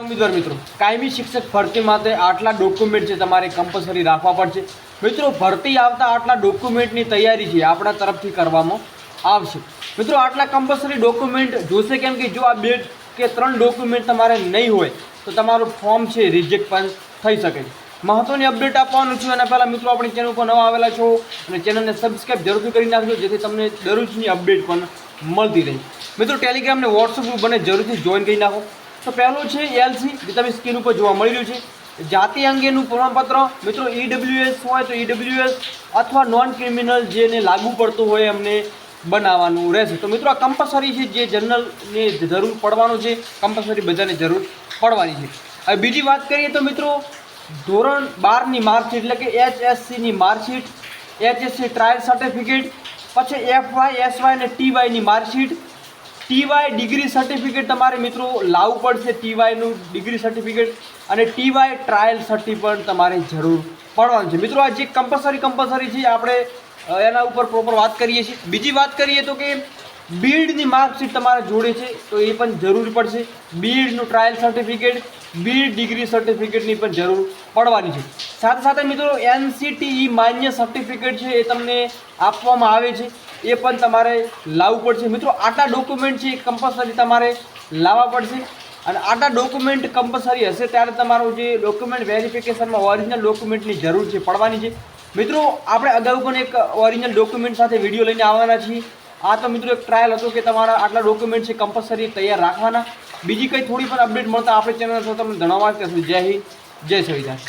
ઉમેદવાર મિત્રો કાયમી શિક્ષક ભરતી માટે આટલા ડોક્યુમેન્ટ છે તમારે કમ્પલસરી રાખવા પડશે। મિત્રો ભરતી આવતા આટલા ડોક્યુમેન્ટની તૈયારી છે આપણા તરફથી કરવામાં આવશે। મિત્રો આટલા કમ્પલસરી ડોક્યુમેન્ટ જોશે, કેમ કે જો આ 2 કે 3 ડોક્યુમેન્ટ તમારે નહીં હોય તો તમારું ફોર્મ છે રિજેક્ટ પણ થઈ શકે છે। મહત્વની અપડેટ આપવાનું છું એના પહેલાં મિત્રો આપણી ચેનલ પર નવા આવેલા છો અને ચેનલને સબસ્ક્રાઈબ જરૂરથી કરી નાખજો, જેથી તમને દરરોજની અપડેટ પણ મળતી રહે। મિત્રો ટેલિગ્રામ ને વોટ્સઅપ ગ્રુપ બને જરૂરથી જોઈન કરી નાખો। તો પહેલું છે એલસી, જે તમે સ્ક્રીન ઉપર જોવા મળી રહ્યું છે, જાતિ અંગેનું પ્રમાણપત્ર। મિત્રો ઈડબ્લ્યુએસ હોય તો ઈડબ્લ્યુએસ અથવા નોન ક્રિમિનલ જેને લાગુ પડતું હોય એમને બનાવવાનું રહેશે। તો મિત્રો આ કમ્પલસરી છે, જે જનરલને જરૂર પડવાનું છે, કમ્પલસરી બધાને જરૂર પડવાની છે। હવે બીજી વાત કરીએ તો મિત્રો ધોરણ 12ની માર્કશીટ એટલે કે HSCની માર્કશીટ, HSC ટ્રાયલ સર્ટિફિકેટ, પછી FY, SY અને TYની માર્કશીટ, TY ડિગ્રી સર્ટિફિકેટ તમારે મિત્રો લાવવું પડશે, TYનું ડિગ્રી સર્ટિફિકેટ અને TY ટ્રાયલ સર્ટિ પણ તમારે જરૂર પડવાનું છે। મિત્રો આ જે કમ્પલસરી છે આપણે એના ઉપર પ્રોપર વાત કરીએ છીએ। બીજી વાત કરીએ તો કે બીડની માર્કશીટ તમારે જોડે છે તો એ પણ જરૂર પડશે, બીડનું ટ્રાયલ સર્ટિફિકેટ, બીડ ડિગ્રી સર્ટિફિકેટની પણ જરૂર પડવાની છે। સાથે સાથે મિત્રો NCTE માન્ય સર્ટિફિકેટ છે એ તમને આપવામાં આવે છે, એ પણ તમારે લાવવું પડશે। મિત્રો આટલા ડોક્યુમેન્ટ છે એ કમ્પલસરી તમારે લાવવા પડશે અને આટલા ડોક્યુમેન્ટ કમ્પલસરી હશે ત્યારે તમારું જે ડોક્યુમેન્ટ વેરિફિકેશનમાં ઓરિજિનલ ડોક્યુમેન્ટની જરૂર છે પડવાની છે। મિત્રો આપણે અગાઉ પણ એક ઓરિજિનલ ડોક્યુમેન્ટ સાથે વિડીયો લઈને આવવાના છીએ। આ તો મિત્રો એક ટ્રાયલ હતો કે તમારા આટલા ડોક્યુમેન્ટ છે કમ્પલસરી તૈયાર રાખવાના। બીજી કંઈ થોડી પણ અપડેટ મળતા આપણે ચેનલ પર તમને જણાવવા. જય હિન્દ, જય સંવિધાન।